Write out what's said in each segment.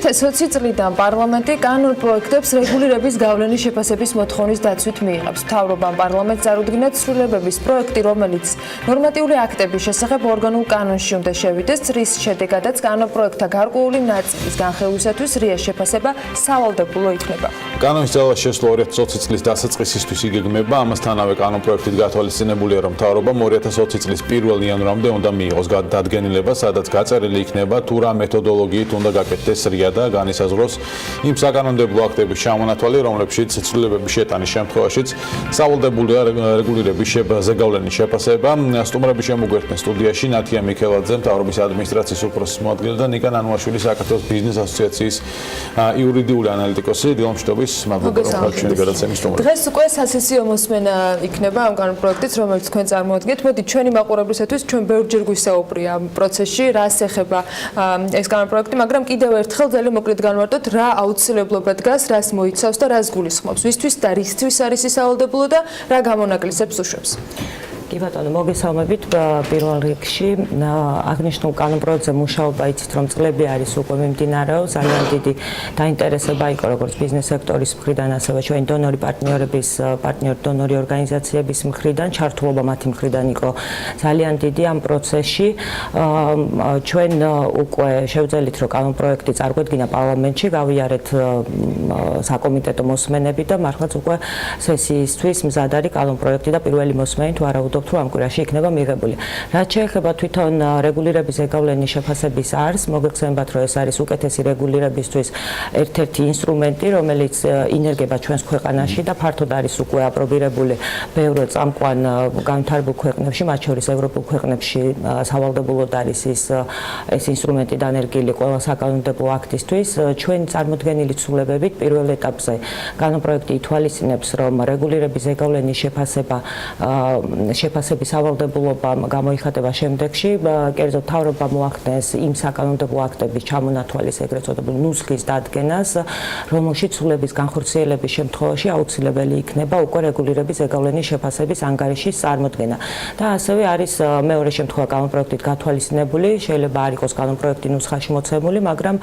2020 წლიდან პარლამენტი კანონ პროექტებს რეგულირების გავლენის შეფასების მოთხოვნის დაცვით მიიღებს. მთავრობამ პარლამენტს წარუდგინა ცვლილებების პროექტი, რომელიც ნორმატიული აქტების შესახებ ორგანულ კანონში უნდა შევიდეს, რის შედეგადაც კანონ პროექტთა გარკვეული ნაწილის განხილვისათვის რიას შეფასება სავალდებულო იქნება. კანონის ძალა შესვლა 2020 წლის დასაწყისისთვის იგეგმება, ამასთანავე კანონ პროექტით გათვალისწინებულია, რომ მთავრობამ 2020 წლის 1 იანვრამდე უნდა მიიღოს დადგენილება, სადაც გაწერილი იქნება თუ რა მეთოდოლოგიით უნდა გაკეთდეს რია და განისაზღვროს იმ საკანონმდებლო აქტების ჩამონათვალი, რომლებშიც ცვლილებების შეტანის შემთხვევაშიც სავალდებულოა რეგულირების ზეგავლენის შეფასება. სტუმრები შემოგვერთნენ სტუდიაში ნათია მიქელაძე, მთავრობის ადმინისტრაციის უფროსის მოადგილე და ნიკა ნანუაშვილი, საქართველოს ბიზნეს ასოციაციის იურიდიული ანალიტიკოსი. დილამშვიდობის, მადლობა რომ ხარჯები გადაცემის სტუმრად. დღეს უკვე სასესიო მოსმენა იქნება ამ კანონ პროექტით, რომელიც თქვენ წარმოადგენთ. მოდი ჩვენი მაყურებლისათვის ჩვენ ბევრჯერ გვისაუბრია ამ პროცესში, რას ეხება ეს კანონ პროექტი, მაგრამ კიდევ ერთხელ ძალიან მოკლედ განვარტოთ, რა აუცილებლობა დგას, რას მოიცავს და რას გულისხმობს, ვისთვის და რისთვის არის ის სავალდებულო და რა გამონაკლისებს უშვებს. კი ბატონო, მოგესალმებით. პირველ რიგში აღნიშნულ კანონ პროექტზე მუშაობა იცით, რომ წლები არის უკვე მიმდინარეობს. ძალიან დიდი დაინტერესება იყო როგორც ბიზნეს სექტორის მხრიდან, ასევე ჩვენი დონორი პარტნიორების, პარტნიორ-დონორი ორგანიზაციების მხრიდან, ჩართულობა მათი მხრიდან იყო ძალიან დიდი ამ პროცესში. ჩვენ უკვე შევძელით, რომ კანონ პროექტი წარგვედგინა პარლამენტში, გავიარეთ საკომიტეტო მოსმენები და მართლაც უკვე სესიისთვის მზად არის კანონ პროექტი და პირველი მოსმენი თუ არა რომ ამ კვირაში იქნება მიღებული. რაც შეეხება თვითონ რეგულირების ზეგავლენის შეფასების არსს, მოგეხსენებათ, რომ ეს არის უკეთესი რეგულირებისთვის ერთ-ერთი ინსტრუმენტი, რომელიც ინერგება ჩვენს ქვეყანაში და ფართოდ არის უკვე აპრობირებული ბევრ წამყვან განვითარებულ ქვეყნებში, მათ შორის ევროპულ ქვეყნებში სავალდებულოდ არის ეს ინსტრუმენტი დანერგილი ყველა საკანონმდებლო აქტისთვის. ჩვენ წარმოდგენილი ცვლილებებით პირველ ეტაპზე კანონ პროექტი ითვალისწინებს, რომ რეგულირების ზეგავლენის შეფასების სავალდებულობა გამოიხატება შემდეგში, კერძოდ მთავრობა მოახდენს იმ საკანონმდებლო აქტების ჩამონათვალის ეგრეთ წოდებული ნუსხის დადგენას, რომელშიც ცვლილების განხორციელების შემთხვევაში აუცილებელი იქნება უკვე რეგულირების ზეგავლენის შეფასების ანგარიშის წარმოდგენა. და ასევე არის მეორე შემთხვევა კანონ პროექტით გათვალისწინებული, შეიძლება არ იყოს კანონ პროექტი ნუსხაში მოცემული, მაგრამ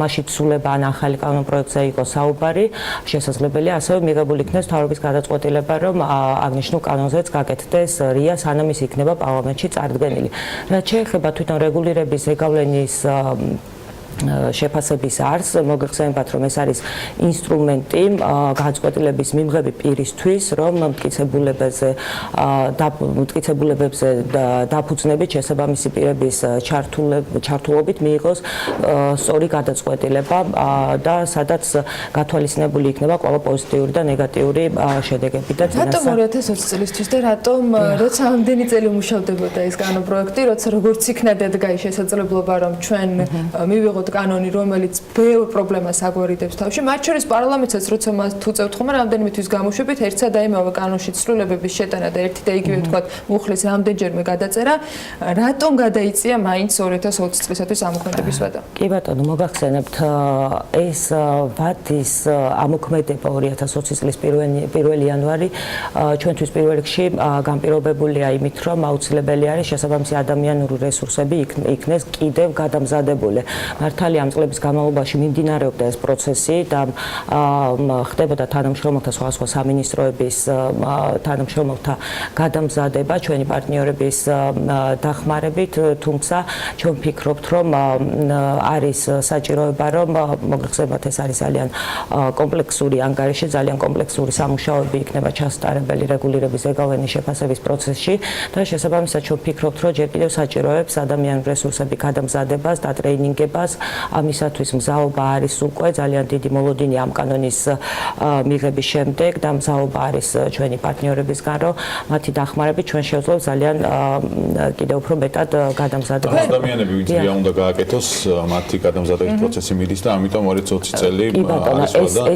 მაშინ ცვლილება ან ახალი კანონ პროექტზე იყოს საუბარი, შესაძლებელია ასევე მიღებული იქნეს მთავრობის გადაწყვეტილება, რომ აღნიშნულ კანონზეც გაკეთდეს რია, სანამ ის იქნება პარლამენტში წარდგენილი. რაც შეეხება თვითონ რეგულირების ზეგავლენის შეფასების არსს, მოგეხსენებათ, რომ ეს არის ინსტრუმენტი გადაწყვეტილების მიღების პირისთვის, რომ მტკიცებულებებზე დაფუძნებით შესაბამისი პირების ჩართულობით მიიღოს სწორი გადაწყვეტილება და სადაც გათვალისწინებული იქნება ყველა პოზიტიური და ნეგატიური შედეგები და რატომ 2020 წლისთვის და რატომ როცა ამდენი წელი მუშავდებოდა ეს კანონ პროექტი, როცა როგორც იქნა დადგა ის შესაძლებლობა, რომ ჩვენ მივიღოთ კანონი, რომელიც ბევრ პრობლემას აგვარიდებს თავში, მათ შორის პარლამენტსაც როცა მას თუ წევთ ხომ რამდენიმე თვის გამოშვებით, ერთსა და იმავე კანონში ცვლილებების შეტანა და ერთი და იგივე თქვა მუხლის რამდენჯერმე გადაწერა, რატომ გადაიწია მაინც 2020 წლისათვის ამოქმედების ვადა? კი ბატონო, მოგახსენებთ, ეს ვადის ამოქმედება 2020 წლის 1 იანვარი ჩვენთვის პირველ რიგში განპირობებულია იმით, რომ აუცილებელი არის შესაბამისი ადამიანური რესურსები იქნეს კიდევ გადამზადებული. მართალია ამ წლების განმავლობაში მიმდინარეობდა ეს პროცესი და ხდებოდა თანამშრომელთა სხვადასხვა სამინისტროების თანამშრომელთა გადამზადება ჩვენი პარტნიორების დახმარებით, თუმცა ჩვენ ვფიქრობთ, რომ არის საჭიროება, რომ მოგეხსენებათ, ეს არის ძალიან კომპლექსური ანგარიში, ძალიან კომპლექსური სამუშაოები იქნება ჩასტარებელი რეგულირების ზეგავლენის შეფასების პროცესში და შესაბამისად ჩვენ ვფიქრობთ, რომ ჯერ კიდევ საჭიროებს ადამიანური რესურსები გადამზადებას და ტრეინინგებას. ამისათვის მზაობა არის უკვე ძალიან დიდი მოლოდინი ამ კანონის მიღების შემდეგ და მზაობა არის ჩვენი პარტნიორებისგან, რომ მათი დახმარებით ჩვენ შევძლოთ ძალიან კიდევ უფრო მეტად გადამზადებას. ადამიანები ვინც უნდა გააკეთოს, მათი გადამზადების პროცესი მიდის და ამიტომ 2020 წელი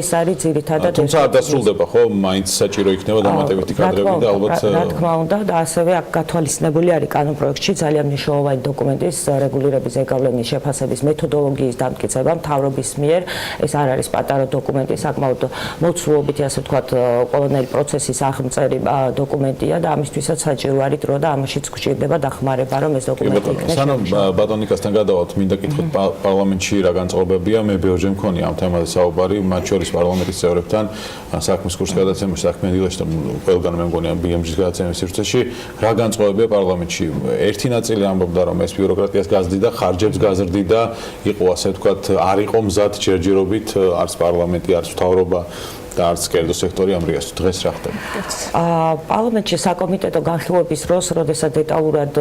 ეს არის ძირითადად. თუმცა არ დასრულდება, ხო? მაინც საჭირო იქნება დამატებითი კადრები და ალბათ რა თქმა უნდა და ასევე აქ გათვალისწინებული არის კანონ პროექტში ძალიან მნიშვნელოვანი დოკუმენტის რეგულირების ზეგავლენის შეფასების მეთოდოლოგია მეთოდოლოგიის დამტკიცება მთავრობის მიერ. ეს არ არის პატარა დოკუმენტი, საკმაოდ მოცულობითი, ასე ვთქვათ, ყველანაირი პროცესის აღმწერი დოკუმენტია და ამისთვისაც საჭირო არის დრო და ამაშიც გვჭირდება დახმარება, რომ ეს დოკუმენტი იქნეს. სანამ ბატონ ნიკასთან გადავალთ, მინდა კითხოთ პარლამენტში რა განწყობებია, მე ბევრჯერ მქონია ამ თემაზე საუბარი, მათ შორის პარლამენტის წევრებთან, საქმის კურსის გადაცემაში, საქმიან დილაში და ყველგან მე მგონია BMG-ის გადაცემის სივრცეში, რა განწყობებია პარლამენტში. ერთი ნაწილი ამბობდა, რომ ეს ბიუროკრატიას გაზრდიდა, ხარჯებს გაზრდიდა, იყო ასე ვთქვათ, არ იყო მზად ჯერჯერობით არც პარლამენტი, არც მთავრობა და არც კერძო სექტორი ამ რიას დღეს რა ხდება? პარლამენტში საკომიტეტო განხილვების დროს, როდესაც დეტალურად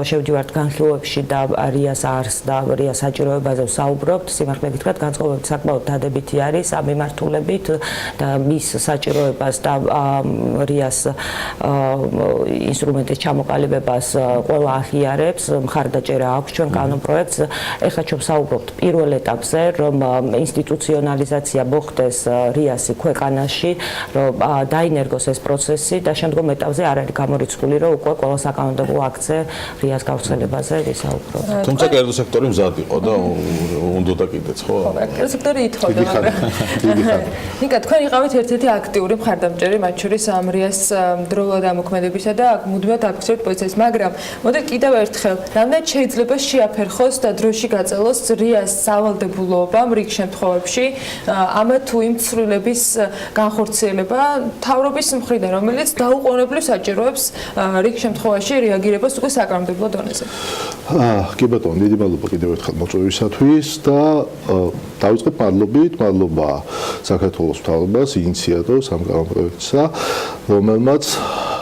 შევდივართ განხილვებში და რიას არს და რიას საჭიროებაზე საუბრობთ, სიმართლე გითხრათ, განწყობები საკმაოდ დადებითი არის ამ მიმართულებით და მის საჭიროებას და რიას ინსტრუმენტის ჩამოყალიბებას ყველა ახიარებს, მხარდაჭერა აქვს ჩვენ კანონპროექტს. ეხლა ჩვენ საუბრობთ პირველ ეტაპზე, რომ ინსტიტუციონალიზაცია მოხდეს რიასი ქვეყანაში, რომ დაინერგოს ეს პროცესი და შემდგომ ეტაპზე არ არის გამორიცხული, რომ უკვე ყველა საკანონმდებლო აქტზე რიას გავრცელებაზე ვისაუბროთ. თუმცა კერძო სექტორი მზად იყო და უნდა კიდეც, ხო? კერძო სექტორი ითხოვდა, მაგრამ ნიკა, თქვენ იყავით ერთ-ერთი აქტიური მხარდამჭერი, მათ შორის ამ რიას დროულად ამოქმედებისა და მუდმივად აფიქსირებთ პოზიციას, მაგრამ მოდით კიდევ ერთხელ, რამდენად შეიძლება შეაფერხოს და დროში გაწელოს რიას სავალდებულოობამ რიგ შემთხვევებში ამა თუ იმ ცვლილების განხორციელება თავრობის მხრიდან, რომელიც დაუყოვნებლივ საჭიროებს რიგ შემთხვევაში რეაგირებას უკვე საკანონმდებლო დონეზე. კი ბატონო, დიდი მადლობა კიდევ ერთხელ მოწვევისათვის და დავიწყებ მადლობა საქართველოს მთავრობას, ინიციატორს ამ კანონპროექტსა, რომელმაც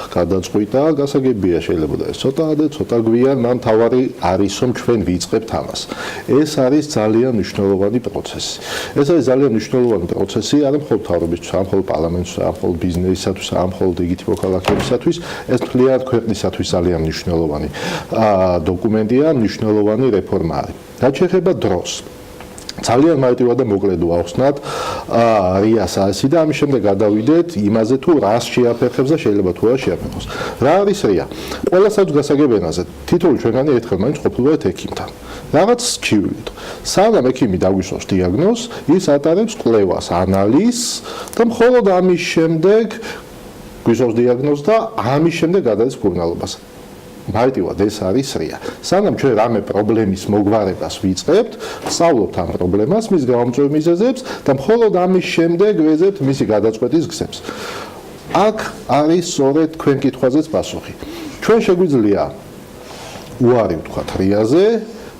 გადაწყვიტა, გასაგებია შეიძლება და ეს ცოტა გვიან, მაგრამ თავარი არის რომ ჩვენ ვიწყებთ ამას. ეს არის ძალიან მნიშვნელოვანი პროცესი. ეს არის ძალიან მნიშვნელოვანი პროცესი არა მხოლოდ თავრობისთვის, არა მხოლოდ პარლამენტისთვის, არა მხოლოდ ბიზნესისათვის, არა მხოლოდ იგივე მოქალაქეებისათვის, ეს მთლიანად ქვეყნისათვის ძალიან მნიშვნელოვანი დოკუმენტია, მნიშვნელოვანი რეფორმა არის. რაც შეეხება დროს ძალიან მარტივად და მოკლედ ვახსნათ რიას ასი და ამის შემდეგ გადავიდეთ იმაზე თუ რას შეაფერხებს და შეიძლება თუ არ შეაფერხოს. რა არის რია? ყველასაც გასაგებენაზე თითოეული ჩვენგანი ერთხელ მაინც ყოფილვართ ექიმთან. რაღაც ჩივლით. სანამ ექიმი დაგვისვავს დიაგნოზს, ის ატარებს კვლევას, ანალიზს და მხოლოდ ამის შემდეგ გვისვავს დიაგნოზს და ამის შემდეგ გადადის მკურნალობას. მარტივად ეს არის რია. სანამ ჩვენ რამე პრობლემის მოგვარებას ვიწყებთ, სწავლობთ ამ პრობლემას, მის გამომწვევ მიზეზებს და მხოლოდ ამის შემდეგ ვეძებთ მისი გადაწყვეტის გზებს. აქ არის სწორედ თქვენ კითხვაზეც პასუხი. ჩვენ შეგვიძლია უარი ვთქვათ რიაზე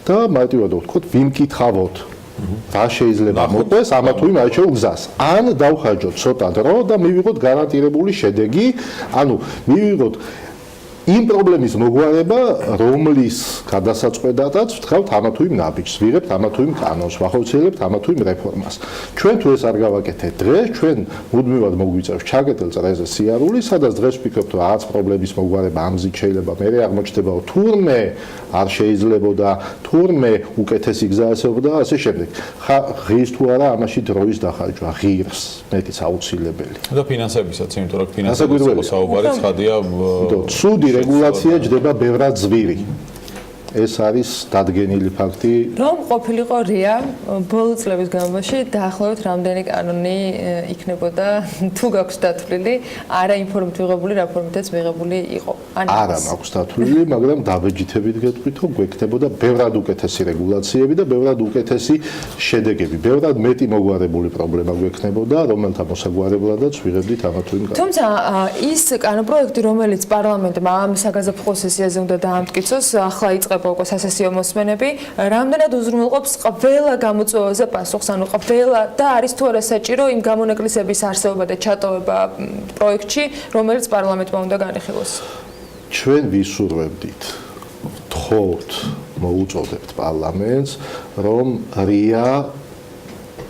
და მარტივად ვთქვათ ვიმკითხავოთ რა შეიძლება მოყვეს ამა თუ იმ არჩეულ გზას. ან დავხარჯოთ ცოტა დრო და მივიღოთ გარანტირებული შედეგი, ანუ მივიღოთ იმ პრობლემის მოგვარება, რომლის გადასაწყვეტადაც ვთქვათ ამა თუ იმ ნაბიჯს, ვიღებთ ამა თუ იმ კანონს, ვახორციელებთ ამა თუ იმ რეფორმას. ჩვენ თუ ეს არ გავაკეთეთ დღეს, ჩვენ მუდმივად მოგვიწევს ჩაკეტილ წრეზე სიარული, სადაც დღეს ვფიქრობთ, რომ რაღაც პრობლემის მოგვარება ამზით შეიძლება, მერე აღმოჩნდება, რომ თურმე არ შეიძლებოდა, თურმე უკეთესი გზა არსებობდა, ასე შემდეგ. ღირს თუ არა ამაში დროის დახარჯვა, ღირს, მეტიც აუცილებელი. და ფინანსებისაც, იმიტომ რომ ფინანსებიც საუბარი ცხადია, ცუდი რეგულაცია ჯდება ბევრად ზვირი. ეს არის დადგენილი ფაქტი. რომ ყოფილიყო რია ბოლო წლების განმავლობაში დაახლოებით რამდენი კანონი იქნებოდა თუ გაქვს დათვლილი, არა ინფორმით მიღებული, რაფორმითაც მიღებული იყო. არა მაქვს დათვლილი, მაგრამ დაბეჯითებით გეტყვით, რომ გვექნებოდა ბევრად უკეთესი რეგულაციები და ბევრად უკეთესი შედეგები. ბევრად მეტი მოგვარებული პრობლემა გვექნებოდა, რომელთა მოსაგვარებლადაც ვიღებდით ამა თუ იმ კანონს. თუმცა ის კანონპროექტი, რომელიც პარლამენტმა ამ საგაზაფხულო სესიაზე უნდა დაამტკიცოს, ახლა იწყება უკვე სასესიო მოსმენები, რამდენად უზრუნველყოფს ყველა გამოწვევაზე პასუხს, ანუ ყველა და არის თუ არა საჭირო იმ გამონაკლისების არსებობა და ჩატოვება პროექტში, რომელიც პარლამენტმა უნდა განიხილოს. ჩვენ ვისურვებდით, თხოვთ, მოუწოდებთ პარლამენტს, რომ რია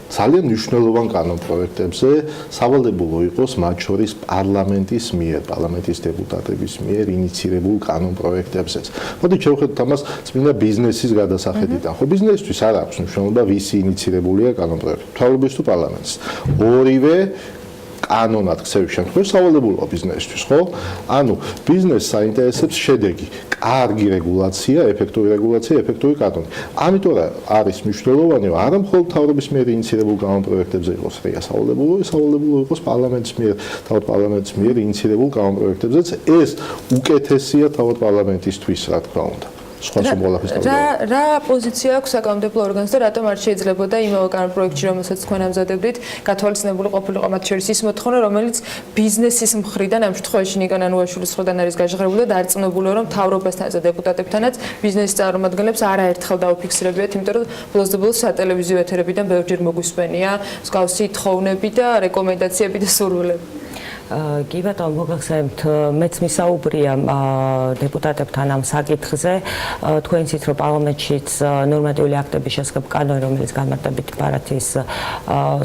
ძალიან მნიშვნელოვან კანონპროექტებზე სავალდებულო იყოს მათ შორის პარლამენტის მიერ, პარლამენტის დეპუტატების მიერ ინიცირებულ კანონპროექტებზეც. მოდით შევხედოთ ამას წმინდა ბიზნესის გადასახედიდან. ხო, ბიზნესთვის არ აქვს მნიშვნელობა, ვისი ინიცირებულია კანონპროექტი, მთავრობის თუ პარლამენტის. ორივე კანონად ქცევის შემთხვევაში სავალდებულოა ბიზნესისთვის, ხო? ანუ ბიზნესს საინტერესებს შედეგი, კარგი რეგულაცია, ეფექტური კანონი. ამიტომ არის მნიშვნელოვანი, რომ არა მხოლოდ მთავრობის მიერ ინიციირებულ კანონპროექტებზე იყოს რია სავალდებულო იყოს პარლამენტის მიერ ინიციირებულ კანონპროექტებზეც. ეს უკეთესია თავად პარლამენტისთვის, რა თქმა უნდა. რა პოზიცია აქვს საკანონმდებლო ორგანოს და რატომ არ შეიძლებოდა იმავე კანონპროექტში, რომელსაც თქვენ ამზადებდით, გათვალისწინებული ყოფილიყო მათ შორის ის მოთხოვნა, რომელიც ბიზნესის მხრიდან ამ შემთხვევაში ნიკა ნანუაშვილის მხრიდან არის გაჟღერებული და დარწმუნებულია, რომ მთავრობასთან და დეპუტატებთანაც ბიზნესის წარმომადგენლებს არაერთხელ დაუფიქსირებიათ, იმიტომ რომ ბოლოს სატელევიზიო ეთერებიდან ბევრჯერ მოგვისმენია მსგავსი თხოვნები და რეკომენდაციები და სურვილები. კი ბატონო, მოგახსენებთ, მეც მისაუბრია დეპუტატებთან ამ საკითხზე. თქვენ იცით, რომ პარლამენტშიც ნორმატიული აქტების შესახებ კანონი, რომელიც განმარტებითი ბარათის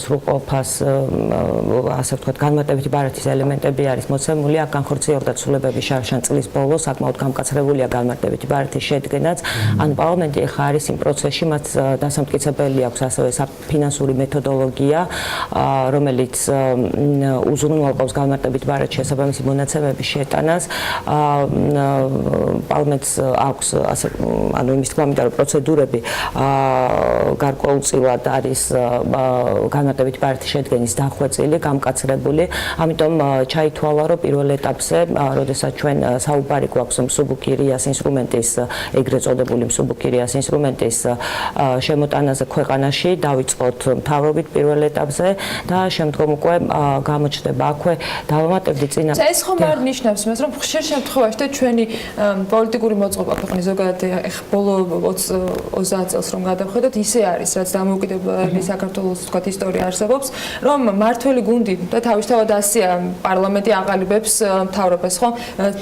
სრულყოფას, ასე ვთქვათ, განმარტებითი ბარათის ელემენტები არის მოცემული, აქ განხორციელდა ცვლილებების შარშან წლის ბოლოს, საკმაოდ გამკაცრებულია განმარტებითი ბარათის შედგენაც. ანუ პარლამენტი ახლა არის იმ პროცესში, მათ დასამტკიცებელი აქვს ასევე საფინანსური მეთოდოლოგია, რომელიც უზრუნველყოფს განმარტებით ბარათში შესაბამისი მონაცემების შეტანას. პარლამენტს აქვს ანუ იმის თქმა მინდა, რომ პროცედურები გარკვეულწილად არის განმარტებით ბარათის შედგენის დახვეწილი, გამკაცრებული. ამიტომ ჩაითვალა, რომ პირველ ეტაპზე, როდესაც ჩვენ საუბარი გვაქვს მსუბუქი რიას ინსტრუმენტის, ეგრეთ წოდებული მსუბუქი რიას ინსტრუმენტის შემოტანაზე ქვეყანაში, დავიწყოთ მთავრობით პირველ ეტაპზე და შემდგომ უკვე გამოჩნდება აქვე დავამატებდი წინა. ეს ხომ არ ნიშნავს იმას, რომ ხშირ შემთხვევაში და ჩვენი პოლიტიკური მოწყობა ქვეყნის ზოგადად ბოლო 20 წელს რომ გადავხედოთ, ისე არის, რაც დამოუკიდებელი საქართველოს თქვათ ისტორია არსებობს, რომ მართველი გუნდი და თავისთავად ასია პარლამენტი აყალიბებს მთავრობას, ხო?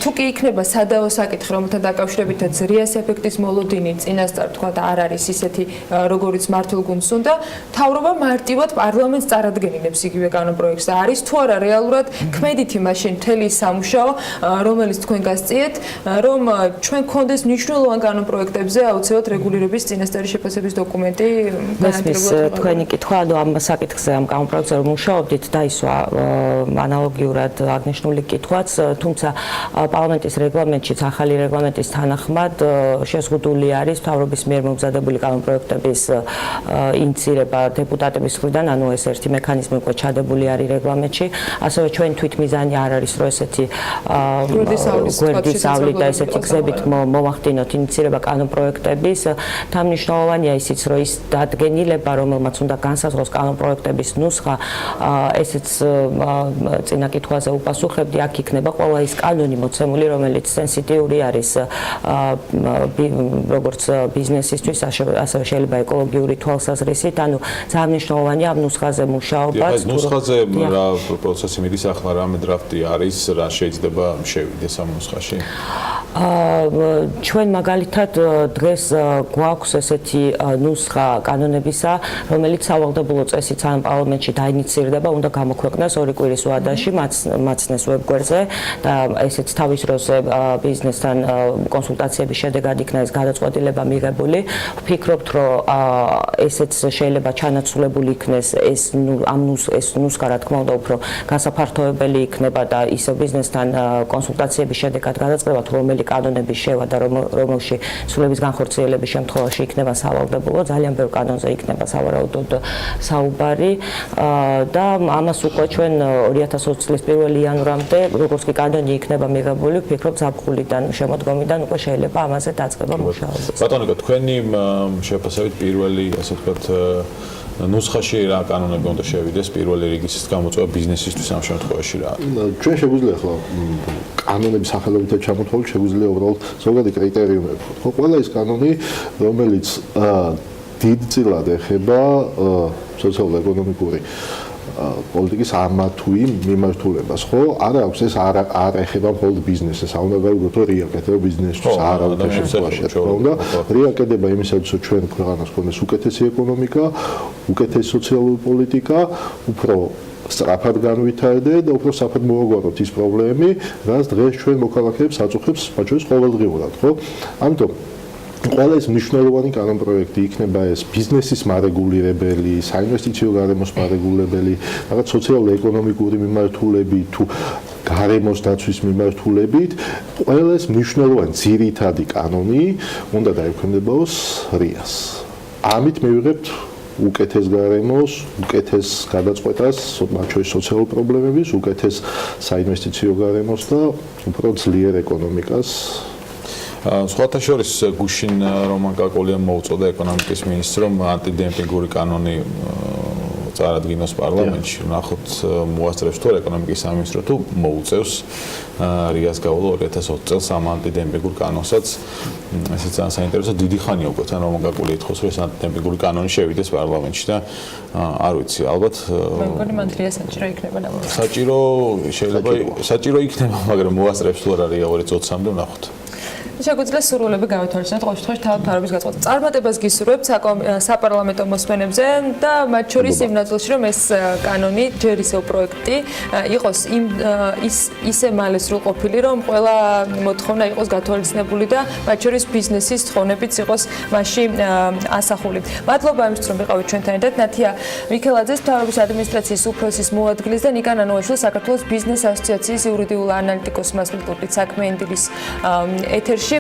თუ კი იქნება სადავო საკითხი, რომელთან დაკავშირებითაც რიას ეფექტის მოლოდინი წინასწარ თქვათ არ არის ისეთი, როგორიც მართულ გუნდს უნდა, მთავრობა მარტივად პარლამენტს წარადგენინებს იგივე კანონპროექტს და არის თუ არა რეალურად ქმედითი მაშინ მთელი სამუშაო, რომელიც თქვენ გასწიეთ, რომ ჩვენ გქონდეს მნიშვნელოვან კანონპროექტებზე აუცილებლად რეგულირების წინასწარი შეფასების დოკუმენტი განაწილებლად. თქვენი კითხვა, ანუ ამ საკითხზე, ამ კანონპროექტზე რომ მუშაობდით, დაისვა ანალოგიურად აღნიშნული კითხვაც, თუმცა პარლამენტის რეგლამენტშიც ახალი რეგლამენტის თანახმად შეზღუდული არის მთავრობის მიერ მომზადებული კანონპროექტების ინიციირება დეპუტატების მხრიდან, ანუ ეს ერთი მექანიზმი უკვე ჩადებული არის რეგლამენტში. ასევე ჩვენ თვითმიზანი არ არის, რომ ესეთი გვერდის ავლით და ესეთი გზებით მოვახდინოთ ინიციირება კანონპროექტების. თანამშრომლობანია ისიც, რომ ის დადგენილება, რომელმაც უნდა განსაზღვროს კანონპროექტების ნუსხა, ესეც წინა კითხვაზე უპასუხებდი, აქ იქნება ყველა ის კანონი მოცემული, რომელიც სენსიტიური არის როგორც ბიზნესისთვის, ასევე შეიძლება ეკოლოგიური თვალსაზრისით, ანუ ძალიან მნიშვნელოვანია ამ ნუსხაზე მუშაობაც. ნუსხაზე რა პროცესი მიდის ახლა, რამე დრაფტი არის, რა შეიძლება შევიდეს ამ ნუსხაში? ჩვენ მაგალითად დღეს გვაქვს ესეთი ნუსხა კანონებისა, რომელიც სავალდებულო წესით სამ პარლამენტში დაინიცირდება, უნდა გამოქვეყნას 2 კვირის ვადაში, მაცნეს ვებგვერდზე და ესეც თავის დროზე ბიზნესთან კონსულტაციების შედეგად იქნა ეს გადაწყვეტილება მიღებული. ვფიქრობთ, რომ ესეც შეიძლება ჩანაცვლებული იქნეს ეს ნუსხა, რა თქმა უნდა, უფრო გასაფართოებელი იქნება და ისევ ბიზნესთან კონსულტაციების შედეგად გადაწყდება, თუ რომელი კანონების შევა და რომელში სრულების განხორციელების შემთხვევაში იქნება სავალდებულო, ძალიან ბევრ კანონზე იქნება სავარაუდოდ საუბარი და ამას უკვე ჩვენ 2020 წლის 1 იანვრამდე, როგორც კი კანონი იქნება მიღებული, ვფიქრობ ზაფხულიდან, შემოდგომიდან უკვე შეიძლება ამაზე დაწყება მუშაობა. ბატონო, თქვენი შეფასებით პირველი, ასე ვთქვათ, ნუსხაში რა კანონები უნდა შევიდეს პირველი რიგის გამოწვევა ბიზნესისთვის ამ შემთხვევაში რა? ჩვენ შეგვიძლია ახლა კანონების სახელობითად ჩამოთვალოთ, შეგვიძლია უბრალოდ ზოგადი კრიტერიუმები. ხო, ყველა ის კანონი, რომელიც დიდწილად ეხება სოციალურ-ეკონომიკური პოლიტიკის ამა თუ იმ მიმართულებას, ხო? არა აქვს ეს არ ეხება მხოლოდ ბიზნესს, არ უნდა გავიგოთ, რომ რია კეთება ბიზნესთვის, არავითარ შემთხვევაში, რა უნდა. რია კეთება იმისათვის, რომ ჩვენ ქვეყანას გქონდეს უკეთესი ეკონომიკა, უკეთესი სოციალური პოლიტიკა, უფრო სწრაფად განვითარდეთ და უფრო სწრაფად მოვაგვაროთ ის პრობლემები, რაც დღეს ჩვენ მოქალაქეებს აწუხებს, მათ შორის ყოველდღიურად, ხო? ამიტომ ყველა ეს მნიშვნელოვანი კანონპროექტი იქნება ეს ბიზნესის მარეგულირებელი, საინვესტიციო გარემოს მარეგულირებელი, რაღაც სოციალურ-ეკონომიკური მიმართულებით თუ გარემოს დაცვის მიმართულებით, ყველა ეს მნიშვნელოვანი ძირითადი კანონი უნდა დაექვემდებაროს RIA-ს. ამით მივიღებთ უკეთეს გარემოს, უკეთეს გადაწყვეტას, მათ შორის სოციალურ პრობლემების, უკეთეს საინვესტიციო გარემოს და უფრო ძლიერ ეკონომიკას. სხვათა შორის გუშინ რომან კაკოლიამ მოუწოდა ეკონომიკის მინისტრს, რომ ანტიდემპინგური კანონი წარადგინოს პარლამენტში. ნახოთ, მოასწრებს თუ ეკონომიკის სამინისტრო თუ მოუწევს RIA-ს გავლა 2020 წელს ამ ანტიდემპინგურ კანონსაც. ესეც ძალიან საინტერესო, დიდი ხანია უკვე თან რომან კაკოლია ითხოვს, რომ ეს ანტიდემპინგური კანონი შევიდეს პარლამენტში და არ ვიცი, ალბათ მე მგონი მან RIA საჭირო იქნება ნამდვილად. საჭირო იქნება, მაგრამ მოასწრებს თუ არა RIA 2020-მდე, ნახოთ. შეგვიძლია სურვილები გავეთვალისწინოთ ყოველ შემთხვევაში თავად ფარობის გაწყვეტა. წარმატებას გისურვებთ საპარლამენტო მოსმენებზე და მათ შორის იმ ნაწილში, რომ ეს კანონი ჯერ ისევ პროექტი იყოს ისე მალე სრულყოფილი, რომ ყველა მოთხოვნა იყოს გათვალისწინებული და მათ შორის ბიზნესის თხოვნებიც იყოს მასში ასახული. მადლობა იმისთვის, რომ ვიყავით ჩვენთან ერთად. ნათია მიქელაძეს, მთავრობის ადმინისტრაციის უფროსის მოადგილის და ნიკა ნანუაშვილის საქართველოს ბიზნეს ასოციაციის იურიდიული ანალიტიკოს მასპინძლობით საქმიან დილის ეთერში